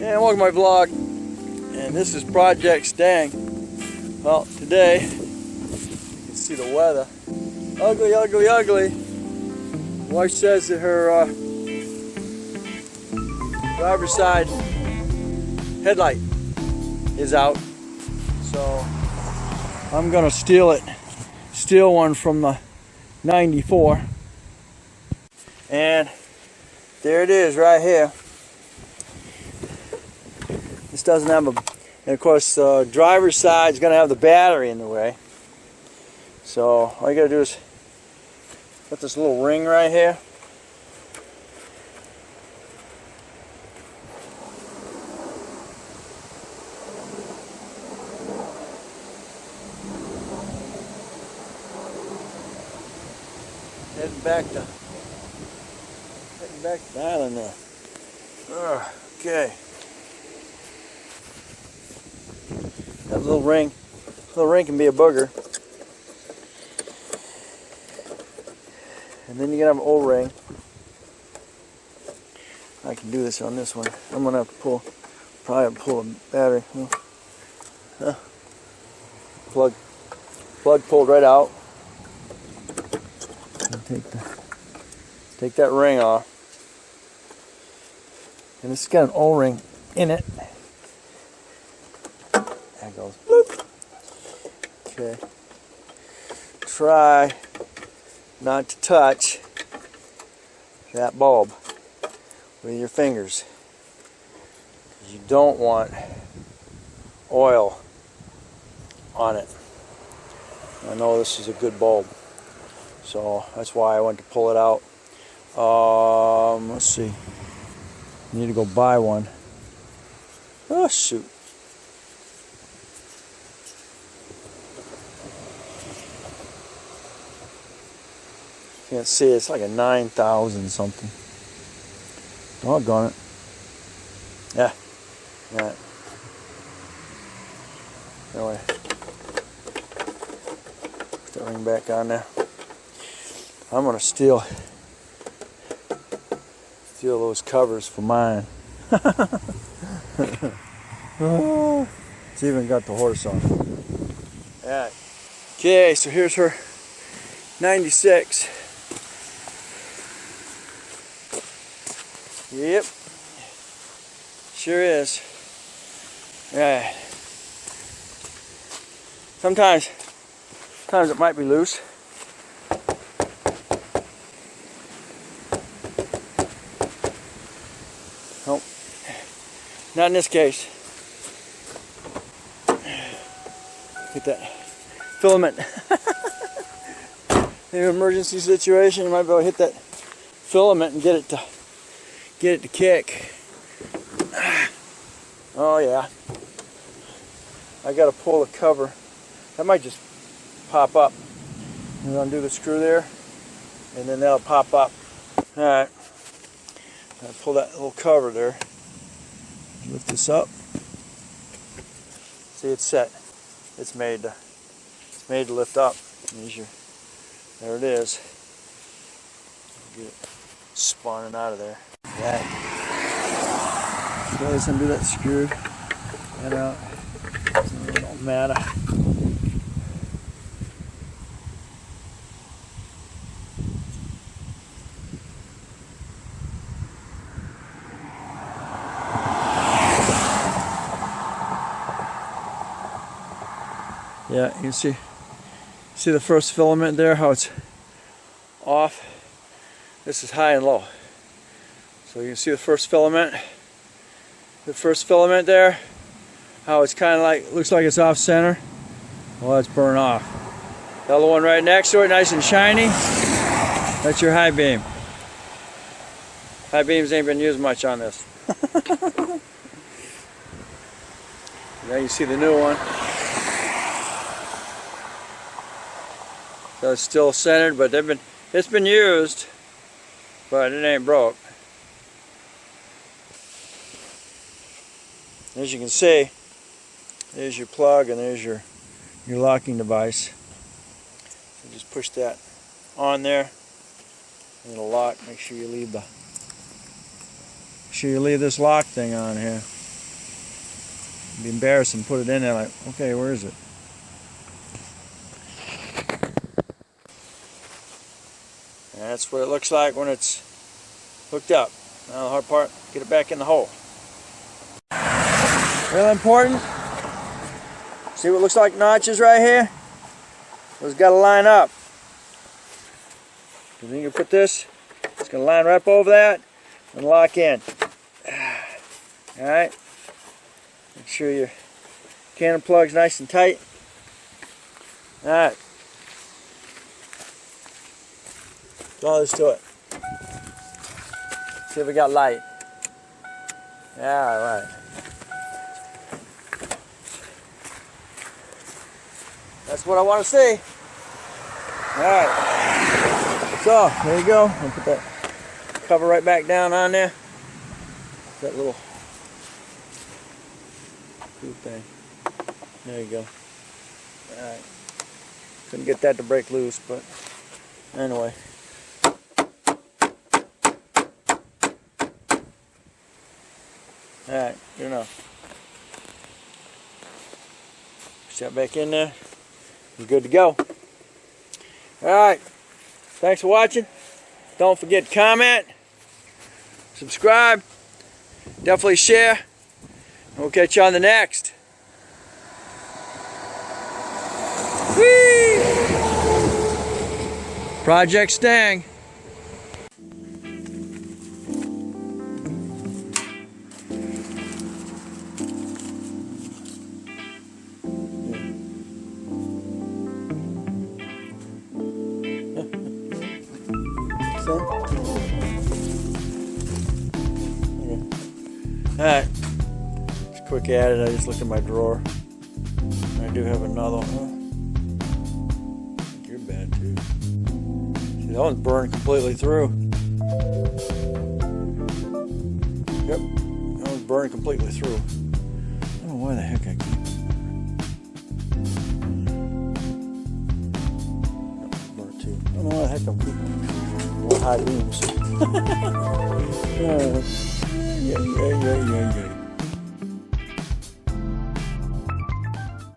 And welcome to my vlog, and this is Project Stang. Well, today you can see the weather. Ugly, ugly, ugly. My wife says that her driver's side headlight is out, so I'm gonna steal one from the 94, and there it is right here. This doesn't have a, and of course the driver's side is going to have the battery in the way. So all you got to do is put this little ring right here. Heading back to the island there. Okay. That little ring can be a booger. And then you gotta have an O-ring. I can do this on this one. I'm gonna have to probably have to pull a battery. Plug pulled right out. And take that ring off. And it's got an O-ring in it. There it goes. Bloop. Okay. Try not to touch that bulb with your fingers. You don't want oil on it. I know this is a good bulb, so that's why I went to pull it out. Let's see. I need to go buy one. Oh shoot. Can't see it. It's like a 9,000 something. Doggone it. Yeah. Right. Anyway. Put that ring back on there. I'm gonna steal those covers for mine. It's even got the horse on it. Alright. Okay, so here's her 96. Yep. Sure is. Alright. Sometimes it might be loose. Nope. Not in this case. Get that filament. In an emergency situation, you might be able to hit that filament and get it to kick. Oh yeah. I gotta pull the cover. That might just pop up. I'm gonna undo the screw there, and then that'll pop up. Alright. I'll pull that little cover there. Lift this up. See, it's set. It's made to lift up. There it is. Get it spawning out of there. Right. So let's undo that screw. That out. So it don't matter. Yeah, you can see the first filament there, how it's off. This is high and low. So you can see the first filament there, how it's kind of like, looks like it's off center. Well, that's burned off. The other one right next to it, nice and shiny, that's your high beam. High beams ain't been used much on this. Now you see the new one. So it's still centered, but it's been used, but it ain't broke. As you can see, there's your plug and there's your locking device. So just push that on there and it'll lock. Make sure you leave this lock thing on here. It'd be embarrassing to put it in there like, okay, where is it? And that's what it looks like when it's hooked up. Now the hard part, get it back in the hole. Real important. See what looks like notches right here? Those got to line up. And then you put this, it's going to line right up over that and lock in. Alright. Make sure your cannon plug's nice and tight. Alright. That's all there is to it. See if we got light. Yeah, alright. That's what I want to see. Alright. So, there you go. I'll put that cover right back down on there. That little screw thing. There you go. Alright. Couldn't get that to break loose, but anyway. Alright, good enough. Push that back in there. We're good to go. Alright. Thanks for watching. Don't forget to comment, subscribe, definitely share, and we'll catch you on the next. Whee! Project Stang. Alright, just quick at it. I just looked in my drawer. I do have another one. You're bad too. See, that one's burned completely through. Yep, that one's burned completely through. I don't know why the heck I keep burnt too. I don't know why the heck I'm keeping high beams. Yeah.